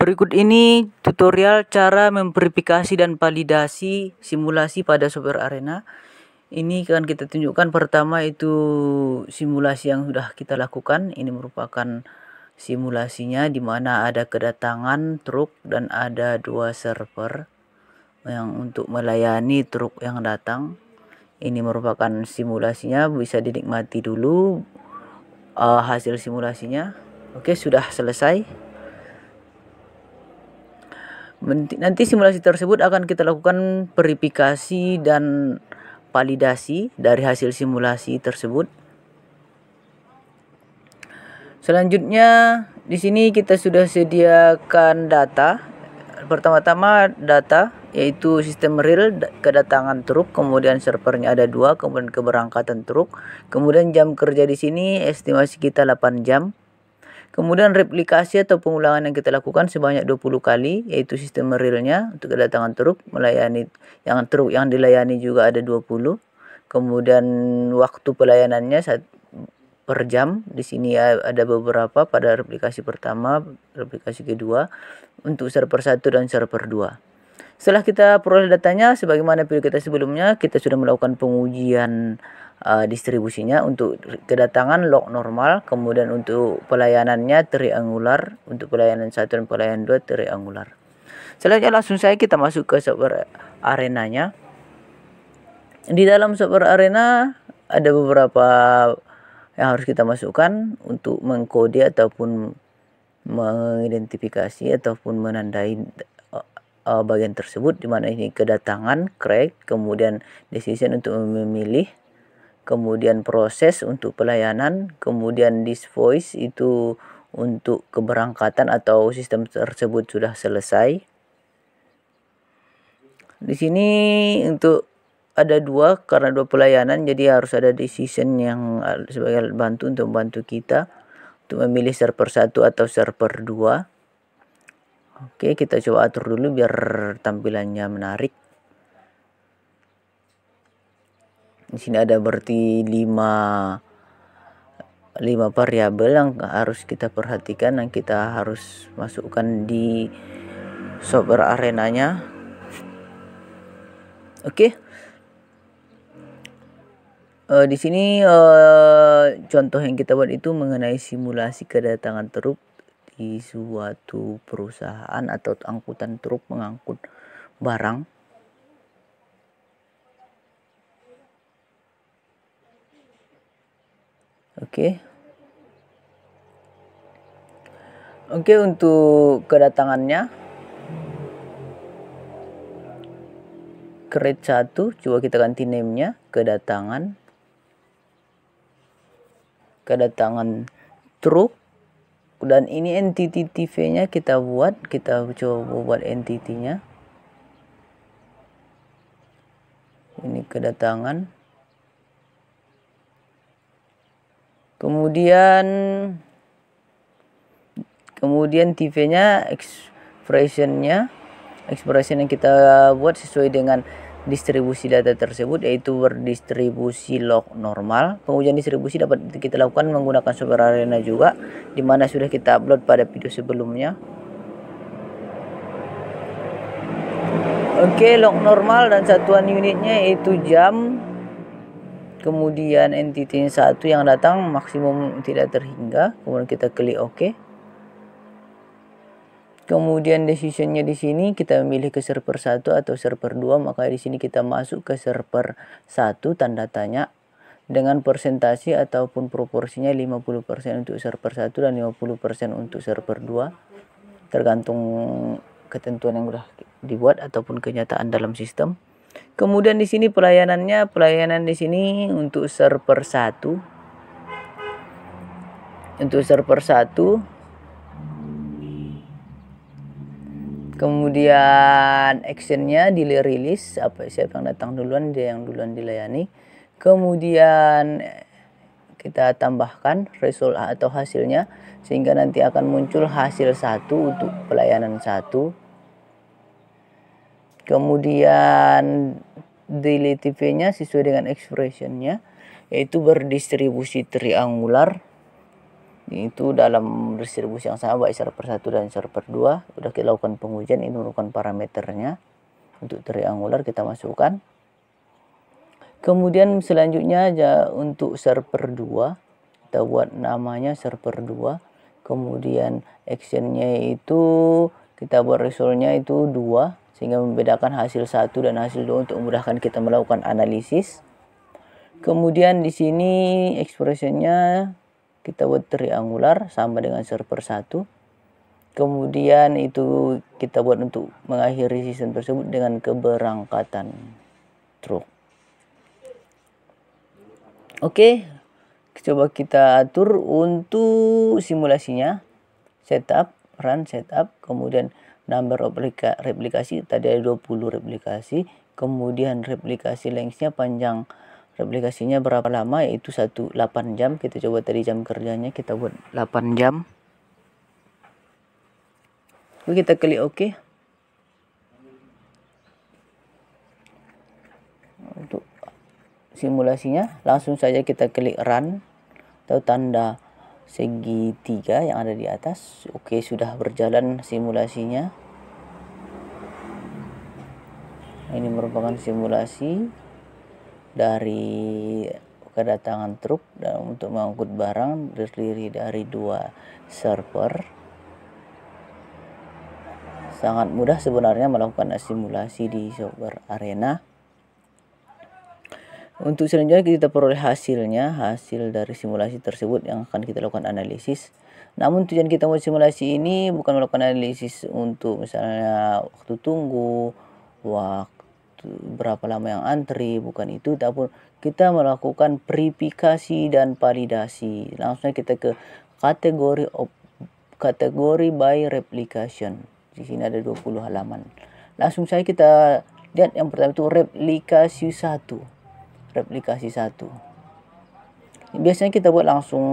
Berikut ini tutorial cara memverifikasi dan validasi simulasi pada software Arena. Ini akan kita tunjukkan. Pertama itu simulasi yang sudah kita lakukan. Ini merupakan simulasinya di mana ada kedatangan truk dan ada 2 server yang untuk melayani truk yang datang. Ini merupakan simulasinya, bisa dinikmati dulu hasil simulasinya. Oke, sudah selesai. Nanti simulasi tersebut akan kita lakukan verifikasi dan validasi dari hasil simulasi tersebut. Selanjutnya di sini kita sudah sediakan data. Pertama-tama data yaitu sistem real kedatangan truk, kemudian servernya ada 2, kemudian keberangkatan truk, kemudian jam kerja di sini estimasi kita 8 jam. Kemudian replikasi atau pengulangan yang kita lakukan sebanyak 20 kali, yaitu sistem realnya untuk kedatangan truk, melayani yang truk yang dilayani juga ada 20. Kemudian waktu pelayanannya per jam. Di sini ada beberapa pada replikasi pertama, replikasi kedua untuk server 1 dan server 2. Setelah kita peroleh datanya sebagaimana video kita sebelumnya, kita sudah melakukan pengujian distribusinya. Untuk kedatangan log normal, kemudian untuk pelayanannya triangular, untuk pelayanan 1 dan pelayanan 2 triangular. Selanjutnya langsung saja kita masuk ke software arenanya. Di dalam software arena ada beberapa yang harus kita masukkan untuk mengkode ataupun mengidentifikasi ataupun menandai bagian tersebut, di mana ini kedatangan, create, kemudian decision untuk memilih, kemudian proses untuk pelayanan, kemudian this voice itu untuk keberangkatan atau sistem tersebut sudah selesai. Di sini untuk ada 2 karena 2 pelayanan, jadi harus ada decision yang sebagai bantu untuk membantu kita untuk memilih server 1 atau server 2. Oke, kita coba atur dulu biar tampilannya menarik. Di sini ada berarti 5 variabel yang harus kita perhatikan, yang kita harus masukkan di software arenanya. Oke. Di sini contoh yang kita buat itu mengenai simulasi kedatangan truk di suatu perusahaan atau angkutan truk mengangkut barang. Oke, untuk kedatangannya create 1, coba kita ganti name-nya kedatangan truk, dan ini entity TV-nya kita coba buat entity-nya. Ini kedatangan. Kemudian TV-nya expression yang kita buat sesuai dengan distribusi data tersebut, yaitu berdistribusi log normal. Pengujian distribusi dapat kita lakukan menggunakan software arena juga, di mana sudah kita upload pada video sebelumnya. Oke, log normal dan satuan unitnya yaitu jam. Kemudian entity 1 yang datang maksimum tidak terhingga. Kemudian kita klik OK. Kemudian decisionnya di sini kita memilih ke server 1 atau server 2, maka di sini kita masuk ke server 1 tanda tanya dengan persentase ataupun proporsinya 50% untuk server 1 dan 50% untuk server 2, tergantung ketentuan yang sudah dibuat ataupun kenyataan dalam sistem. Kemudian di sini pelayanan di sini untuk server 1. Kemudian actionnya delay release, siapa yang datang duluan dia yang duluan dilayani. Kemudian kita tambahkan result atau hasilnya sehingga nanti akan muncul hasil 1 untuk pelayanan 1. Kemudian delay TV-nya sesuai dengan expression-nya, yaitu berdistribusi triangular. itu dalam distribusi yang sama baik server 1 dan server 2. Sudah kita lakukan pengujian, ini merupakan parameternya. Untuk triangular kita masukkan. Kemudian selanjutnya untuk server 2 kita buat namanya server 2. Kemudian actionnya itu kita buat resultnya itu 2 sehingga membedakan hasil 1 dan hasil 2 untuk memudahkan kita melakukan analisis. Kemudian di sini expressionnya kita buat triangular sama dengan server 1. Kemudian itu kita buat untuk mengakhiri sistem tersebut dengan keberangkatan truk. Oke, coba kita atur untuk simulasinya. Setup, run setup, kemudian number of replikasi, tadi ada 20 replikasi. Kemudian replikasi lengthnya, panjang replikasinya berapa lama, yaitu 8 jam. Kita coba tadi jam kerjanya, kita buat 8 jam. Oke, kita klik OK. Untuk simulasinya langsung saja kita klik run atau tanda segitiga yang ada di atas. Oke, sudah berjalan simulasinya. Ini merupakan simulasi dari kedatangan truk dan untuk mengangkut barang, terdiri dari 2 server. Sangat mudah sebenarnya melakukan simulasi di software Arena. Untuk selanjutnya kita peroleh hasilnya, hasil dari simulasi tersebut yang akan kita lakukan analisis. Namun tujuan kita buat simulasi ini bukan melakukan analisis untuk misalnya waktu tunggu, waktu berapa lama yang antri, bukan itu, tapi kita melakukan verifikasi dan validasi. Langsung kita ke kategori by replication. Di sini ada 20 halaman. Langsung saja kita lihat yang pertama itu replikasi 1. Replikasi 1. Biasanya kita buat langsung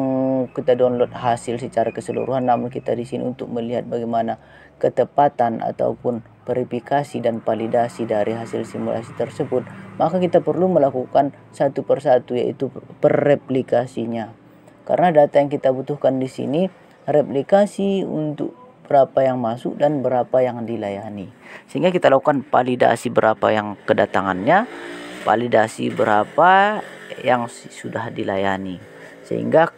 kita download hasil secara keseluruhan, namun kita di sini untuk melihat bagaimana ketepatan ataupun verifikasi dan validasi dari hasil simulasi tersebut, maka kita perlu melakukan satu persatu, yaitu per replikasinya. Karena data yang kita butuhkan di sini replikasi untuk berapa yang masuk dan berapa yang dilayani. Sehingga kita lakukan validasi berapa yang kedatangannya, validasi berapa yang sudah dilayani. Sehingga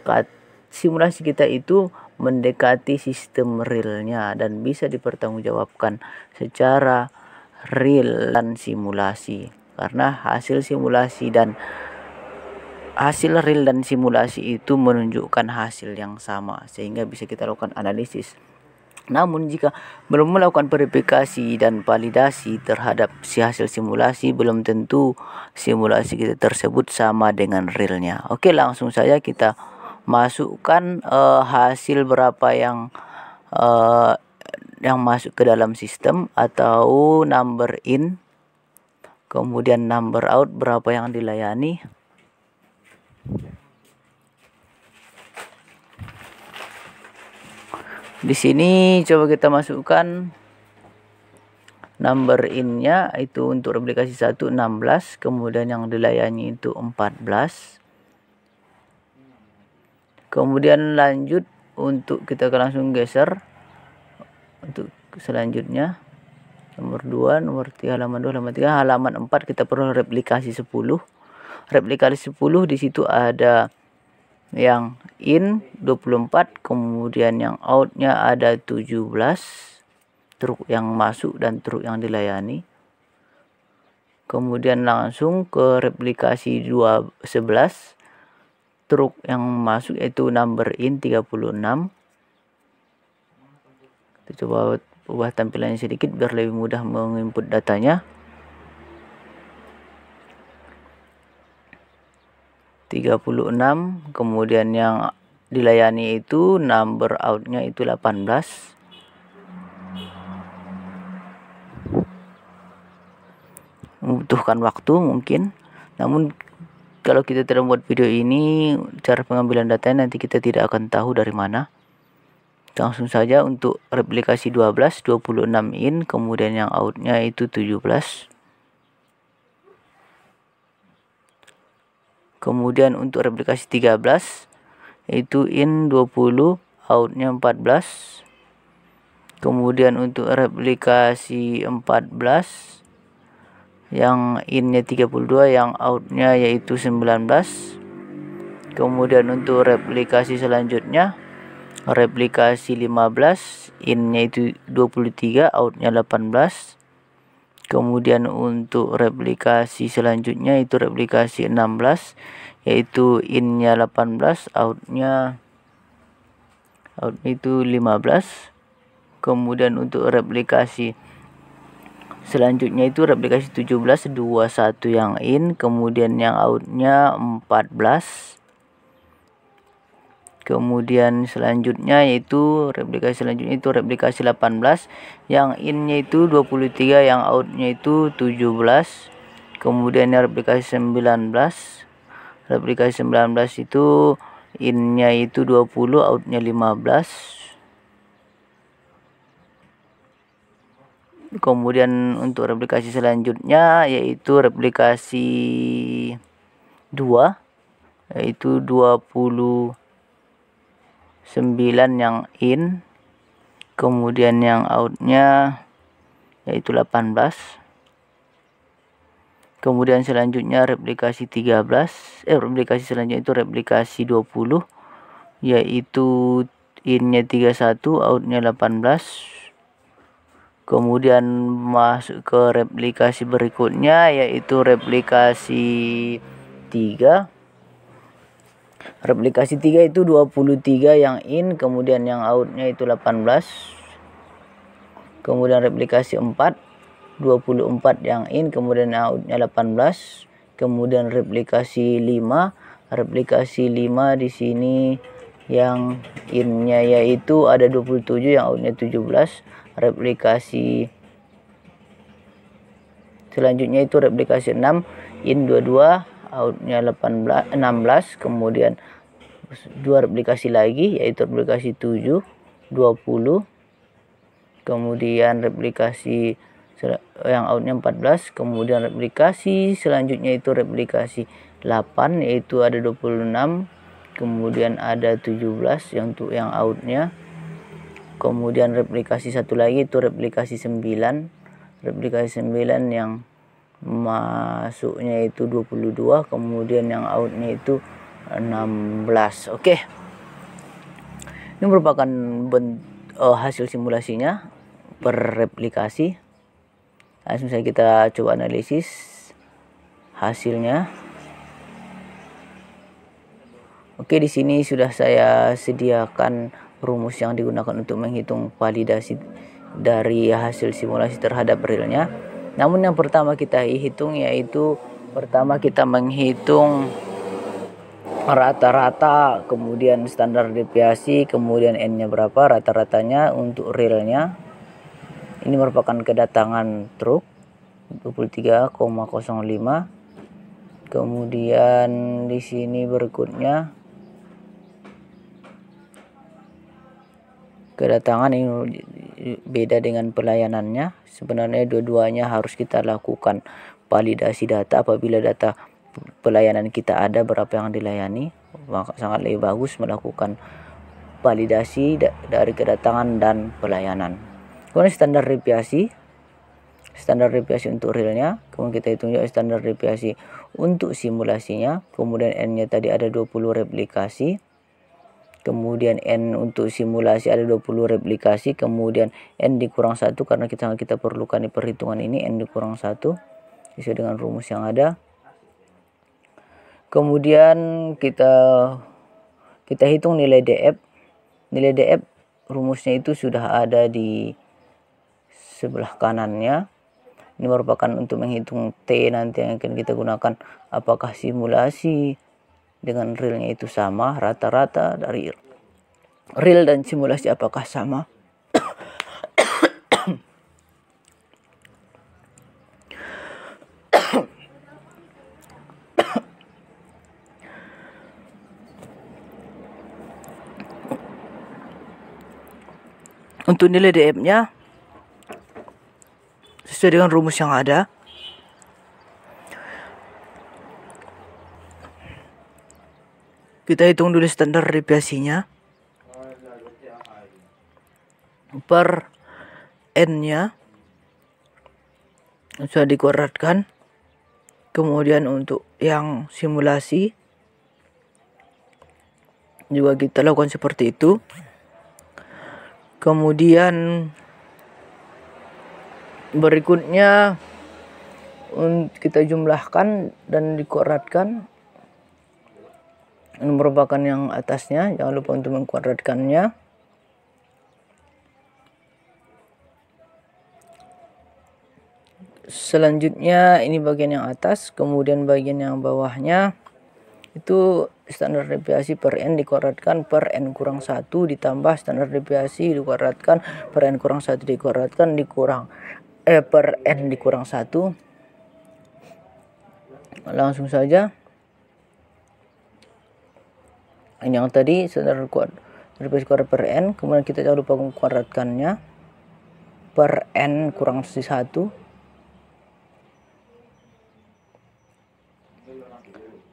simulasi kita itu mendekati sistem realnya dan bisa dipertanggungjawabkan secara real dan simulasi. Karena hasil simulasi dan hasil real dan simulasi itu menunjukkan hasil yang sama, sehingga bisa kita lakukan analisis. Namun jika belum melakukan verifikasi dan validasi terhadap si hasil simulasi, belum tentu simulasi kita tersebut sama dengan realnya. Oke, langsung saja kita masukkan hasil berapa yang masuk ke dalam sistem atau number in, kemudian number out berapa yang dilayani. Di sini coba kita masukkan number in-nya, itu untuk replikasi 1 16, kemudian yang dilayani itu 14. Kemudian lanjut untuk kita langsung geser untuk selanjutnya nomor 2, nomor 3, halaman 2, halaman 3, halaman 4 kita perlu replikasi 10. Replikasi 10 di situ ada yang in 24, kemudian yang outnya ada 17, truk yang masuk dan truk yang dilayani. Kemudian langsung ke replikasi 11, truk yang masuk yaitu number in 36. Kita coba ubah tampilannya sedikit biar lebih mudah menginput datanya. 36, kemudian yang dilayani itu number outnya itu 18. Membutuhkan waktu mungkin, namun kalau kita tidak membuat video ini, cara pengambilan datanya nanti kita tidak akan tahu dari mana. Langsung saja untuk replikasi 12, 26 in, kemudian yang outnya itu 17. Kemudian untuk replikasi 13 yaitu in 20, outnya 14. Kemudian untuk replikasi 14 yang innya 32, yang outnya yaitu 19. Kemudian untuk replikasi selanjutnya, replikasi 15, innya itu 23, outnya 18. Kemudian untuk replikasi selanjutnya itu replikasi 16, yaitu innya 18, outnya itu 15. Kemudian untuk replikasi selanjutnya itu replikasi 17, 21 yang in, kemudian yang outnya 14. Kemudian selanjutnya yaitu replikasi selanjutnya itu replikasi 18, yang innya itu 23, yang outnya itu 17. Kemudian replikasi 19, replikasi 19 itu innya itu 20, outnya 15. Kemudian untuk replikasi selanjutnya yaitu replikasi 2, yaitu 29 yang in, kemudian yang outnya yaitu 18. Kemudian selanjutnya replikasi 13, replikasi selanjutnya itu replikasi 20, yaitu innya 31, outnya 18. Kemudian masuk ke replikasi berikutnya yaitu replikasi 3. Replikasi 3 itu 23 yang in, kemudian yang outnya itu 18. Kemudian replikasi 4, 24 yang in, kemudian outnya 18. Kemudian replikasi 5, replikasi 5 di sini yang innya yaitu ada 27, yang outnya 17. Replikasi selanjutnya itu replikasi 6, in 22, outnya 16. Kemudian dua replikasi lagi yaitu replikasi 7, 20. Kemudian replikasi yang outnya 14. Kemudian replikasi selanjutnya itu replikasi 8, yaitu ada 26. Kemudian ada 17 yang outnya. Kemudian replikasi satu lagi itu replikasi 9. Replikasi 9 yang masuknya itu 22, kemudian yang outnya itu 16. Oke. Ini merupakan hasil simulasinya per replikasi. Langsung saja kita coba analisis hasilnya. Oke, di sini sudah saya sediakan rumus yang digunakan untuk menghitung validasi dari hasil simulasi terhadap realnya. Namun yang pertama kita hitung yaitu pertama kita menghitung rata-rata, kemudian standar deviasi, kemudian n-nya berapa, rata-ratanya untuk realnya. Ini merupakan kedatangan truk 23,05. Kemudian di sini berikutnya kedatangan ini beda dengan pelayanannya. Sebenarnya dua-duanya harus kita lakukan validasi data. Apabila data pelayanan kita ada berapa yang dilayani, maka sangat lebih bagus melakukan validasi dari kedatangan dan pelayanan. Kemudian standar deviasi untuk realnya, kemudian kita hitung juga standar deviasi untuk simulasinya. Kemudian n-nya tadi ada 20 replikasi. Kemudian n untuk simulasi ada 20 replikasi, kemudian n dikurang 1 karena kita perlukan di perhitungan ini, n dikurang 1 sesuai dengan rumus yang ada. Kemudian kita hitung nilai DF. Nilai DF rumusnya itu sudah ada di sebelah kanannya. Ini merupakan untuk menghitung T nanti yang akan kita gunakan, apakah simulasi dengan realnya itu sama, rata-rata dari real dan simulasi apakah sama. Untuk nilai DF-nya sesuai dengan rumus yang ada. Kita hitung dulu standar deviasinya per n-nya sudah dikuadratkan. Kemudian untuk yang simulasi juga kita lakukan seperti itu. Kemudian berikutnya kita jumlahkan dan dikuadratkan. Ini merupakan yang atasnya, jangan lupa untuk mengkuadratkannya. Selanjutnya ini bagian yang atas, kemudian bagian yang bawahnya itu standar deviasi per n dikuadratkan per n kurang 1 ditambah standar deviasi dikuadratkan per n kurang 1 dikuadratkan per n dikurang 1. Langsung saja. Ini yang tadi standar deviasi kuadrat per n, kemudian kita jangan lupa mengkuadratkannya per n kurang 1.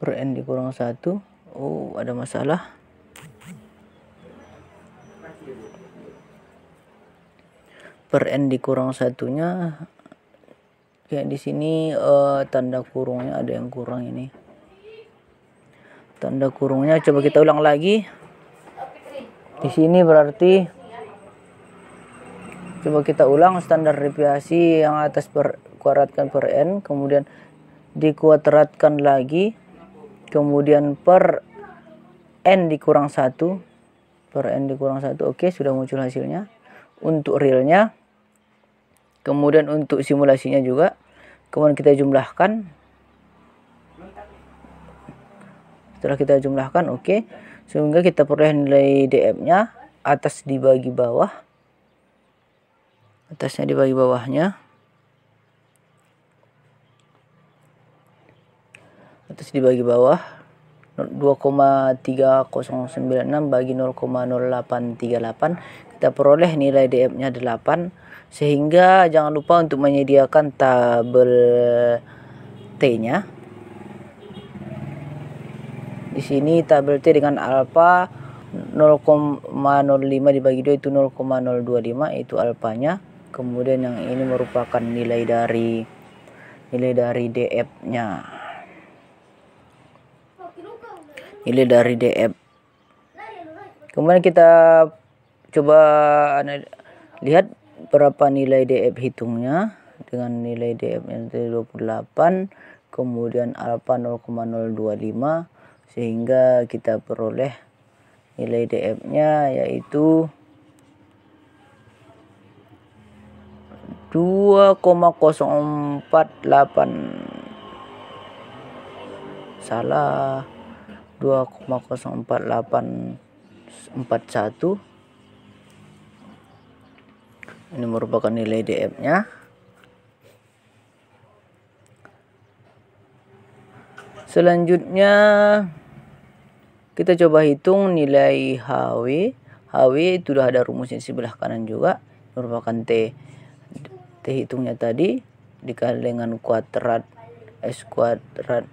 Per n dikurang 1. Oh, ada masalah. Per n dikurang 1-nya kayak di sini tanda kurungnya ada yang kurang ini. Tanda kurungnya coba kita ulang lagi. Di sini berarti coba kita ulang standar deviasi yang atas kuadratkan per n, kemudian dikuadratkan lagi, kemudian per n dikurang 1. Per n dikurang 1. Oke, sudah muncul hasilnya untuk realnya. Kemudian untuk simulasinya juga. Kemudian kita jumlahkan. Setelah kita jumlahkan, oke. Sehingga kita peroleh nilai df-nya atas dibagi bawah. Atasnya dibagi bawahnya. Atas dibagi bawah 2,3096 bagi 0,0838. Kita peroleh nilai df-nya 8. Sehingga jangan lupa untuk menyediakan tabel T-nya. Di sini tabel T dengan alfa 0,05 dibagi 2 itu 0,025, itu alfanya. Kemudian yang ini merupakan nilai dari df-nya. Nilai dari df. Kemudian kita coba lihat berapa nilai df hitungnya dengan nilai df yang 28, kemudian alfa 0,025, sehingga kita peroleh nilai df-nya yaitu 2,04841. Ini merupakan nilai df-nya. Selanjutnya kita coba hitung nilai HW. HW itu sudah ada rumusnya di sebelah kanan juga. Merupakan T hitungnya tadi dikali dengan kuadrat S kuadrat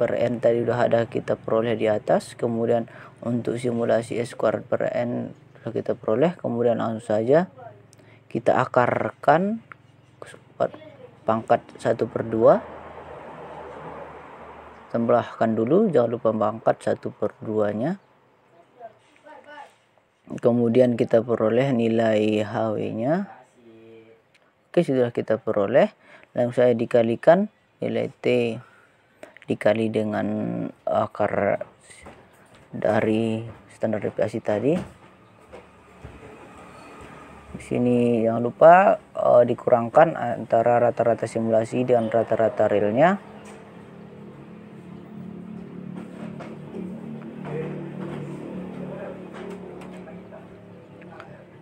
per N tadi sudah ada kita peroleh di atas. Kemudian untuk simulasi S kuadrat per N sudah kita peroleh. Kemudian langsung saja kita akarkan pangkat 1/2. Tambahkan dulu, jangan lupa pangkat 1/2-nya. Kemudian kita peroleh nilai HW-nya. Oke, sudah kita peroleh. Langsung saya dikalikan nilai T dikali dengan akar dari standar deviasi tadi. Di sini jangan lupa dikurangkan antara rata-rata simulasi dengan rata-rata realnya.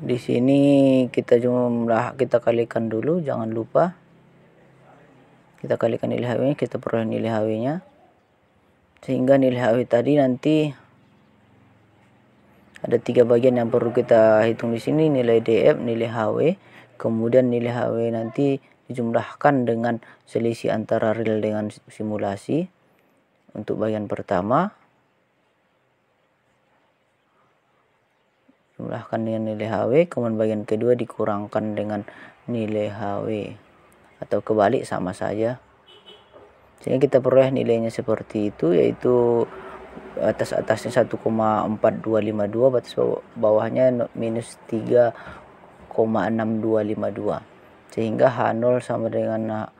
Di sini kita kalikan dulu, jangan lupa. Kita kalikan nilai HW-nya, kita peroleh nilai HW-nya. Sehingga nilai HW tadi nanti ada 3 bagian yang perlu kita hitung di sini, nilai DF, nilai HW, kemudian nilai HW nanti dijumlahkan dengan selisih antara real dengan simulasi. Untuk bagian pertama jumlahkan dengan nilai HW, kemudian bagian kedua dikurangkan dengan nilai HW, atau kebalik sama saja, sehingga kita peroleh nilainya seperti itu, yaitu atasnya 1,4252, batas bawahnya minus 3,6252, sehingga H0 sama dengan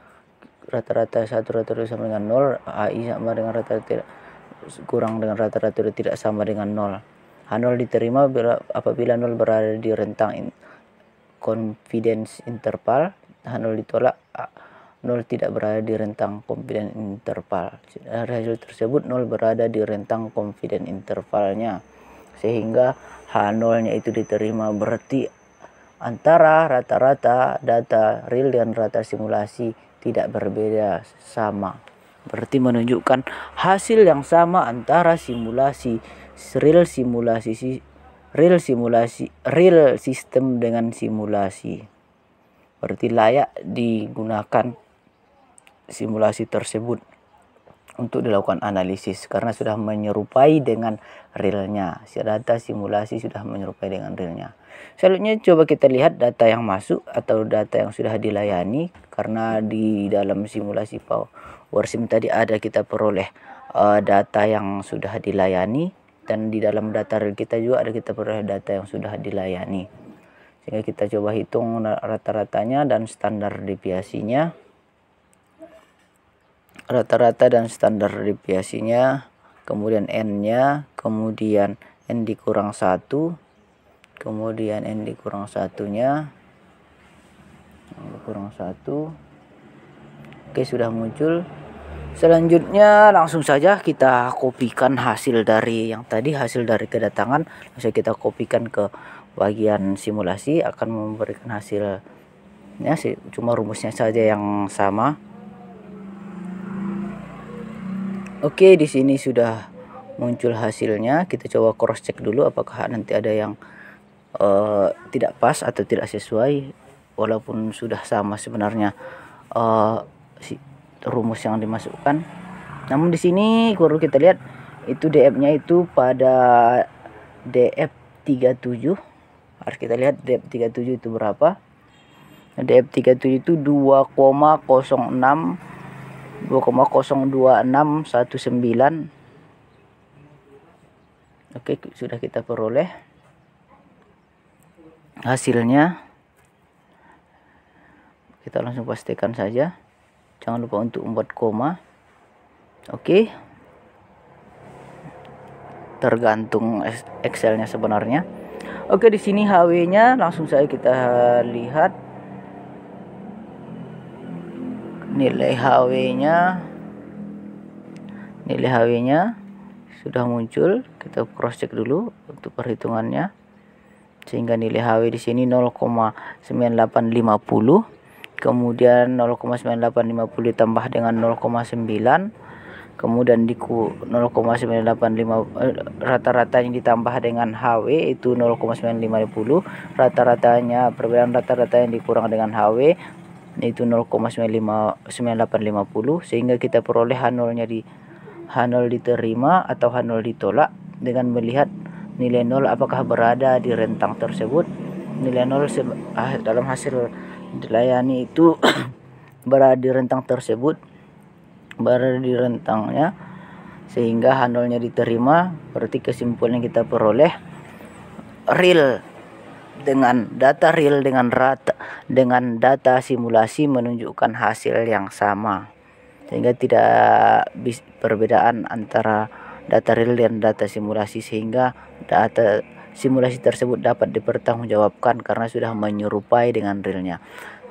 rata-rata 1 rata-rata sama dengan 0, HI sama dengan rata-rata kurang dengan rata-rata tidak sama dengan 0. H0 diterima apabila 0 berada di rentang confidence interval, H0 ditolak 0 tidak berada di rentang confidence interval. Dari hasil tersebut 0 berada di rentang confidence intervalnya, sehingga H0 nya itu diterima. Berarti antara rata-rata data real dan rata simulasi tidak berbeda, sama. Berarti menunjukkan hasil yang sama antara simulasi real sistem dengan simulasi. Berarti layak digunakan simulasi tersebut untuk dilakukan analisis karena sudah menyerupai dengan realnya. Data simulasi sudah menyerupai dengan realnya. Selanjutnya coba kita lihat data yang masuk atau data yang sudah dilayani, karena di dalam simulasi PowerSim tadi ada kita peroleh data yang sudah dilayani, dan di dalam data real kita juga ada kita peroleh data yang sudah dilayani. Sehingga kita coba hitung rata-ratanya dan standar deviasinya. Rata-rata dan standar deviasinya, kemudian N-nya, kemudian N dikurang 1, kemudian N dikurang 1-nya, dikurang 1. Oke, sudah muncul. Selanjutnya langsung saja kita kopikan hasil dari yang tadi, hasil dari kedatangan, langsung kita kopikan ke bagian simulasi, akan memberikan hasilnya cuma rumusnya saja yang sama. Oke, di sini sudah muncul hasilnya. Kita coba cross check dulu apakah nanti ada yang tidak pas atau tidak sesuai, walaupun sudah sama sebenarnya rumus yang dimasukkan. Namun di sini perlu kita lihat itu DF-nya itu pada DF37. Harus kita lihat DF37 itu berapa. DF37 itu 2,02619. Oke, sudah kita peroleh hasilnya. Kita langsung pastikan saja, jangan lupa untuk membuat koma. Oke, tergantung Excelnya sebenarnya. Oke, di sini HW-nya langsung saja kita lihat. Nilai HW-nya sudah muncul. Kita cross check dulu untuk perhitungannya, sehingga nilai HW di sini 0,9850, kemudian 0,9850 ditambah dengan 0,9, kemudian di 0,985 rata-ratanya ditambah dengan HW itu 0,9550, rata-ratanya perbedaan rata-rata yang dikurang dengan HW itu 0,9850, sehingga kita peroleh H0-nya H0 diterima atau H0 ditolak dengan melihat nilai 0 apakah berada di rentang tersebut. Nilai 0 dalam hasil dilayani itu berada di rentang tersebut, berada di rentangnya, sehingga H0-nya diterima. Berarti kesimpulan yang kita peroleh real dengan data real dengan data simulasi menunjukkan hasil yang sama, sehingga tidak perbedaan antara data real dan data simulasi, sehingga data simulasi tersebut dapat dipertanggungjawabkan karena sudah menyerupai dengan realnya.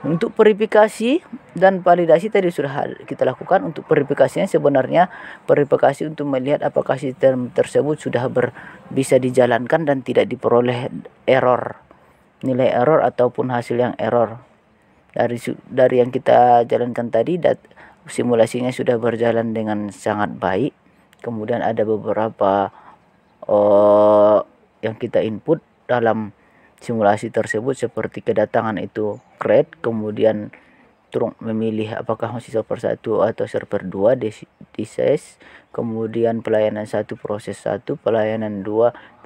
Untuk verifikasi dan validasi tadi sudah kita lakukan. Untuk verifikasinya sebenarnya verifikasi untuk melihat apakah sistem tersebut sudah bisa dijalankan dan tidak diperoleh nilai error ataupun hasil yang error. Dari yang kita jalankan tadi, simulasinya sudah berjalan dengan sangat baik. Kemudian ada beberapa yang kita input dalam simulasi tersebut, seperti kedatangan itu create, kemudian Truk memilih apakah masih server 1 atau server 2 di size, kemudian pelayanan 1 proses 1, pelayanan 2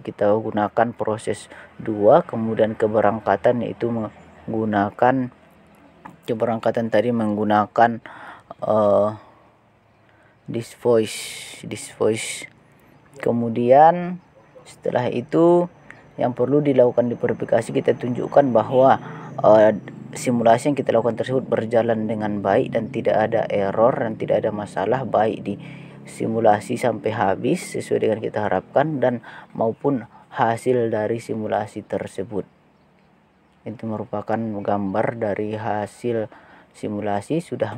kita gunakan proses 2, kemudian keberangkatan yaitu menggunakan this voice. Kemudian setelah itu yang perlu dilakukan di verifikasi, kita tunjukkan bahwa simulasi yang kita lakukan tersebut berjalan dengan baik dan tidak ada error dan tidak ada masalah baik di simulasi sampai habis sesuai dengan kita harapkan dan maupun hasil dari simulasi tersebut. Itu merupakan gambar dari hasil simulasi sudah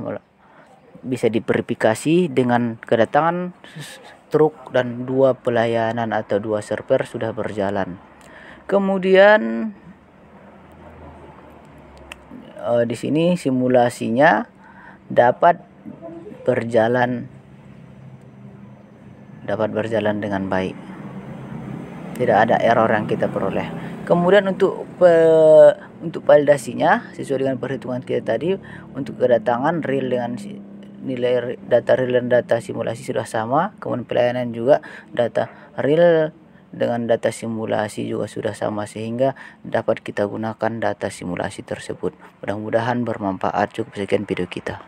bisa diverifikasi dengan kedatangan truk dan 2 pelayanan atau 2 server sudah berjalan. Kemudian di sini simulasinya dapat berjalan dengan baik. Tidak ada error yang kita peroleh. Kemudian untuk validasinya sesuai dengan perhitungan kita tadi, untuk kedatangan real dengan nilai data real dan data simulasi sudah sama, kemudian pelayanan juga data real dengan data simulasi juga sudah sama, sehingga dapat kita gunakan data simulasi tersebut. Mudah-mudahan bermanfaat. Cukup sekian video kita.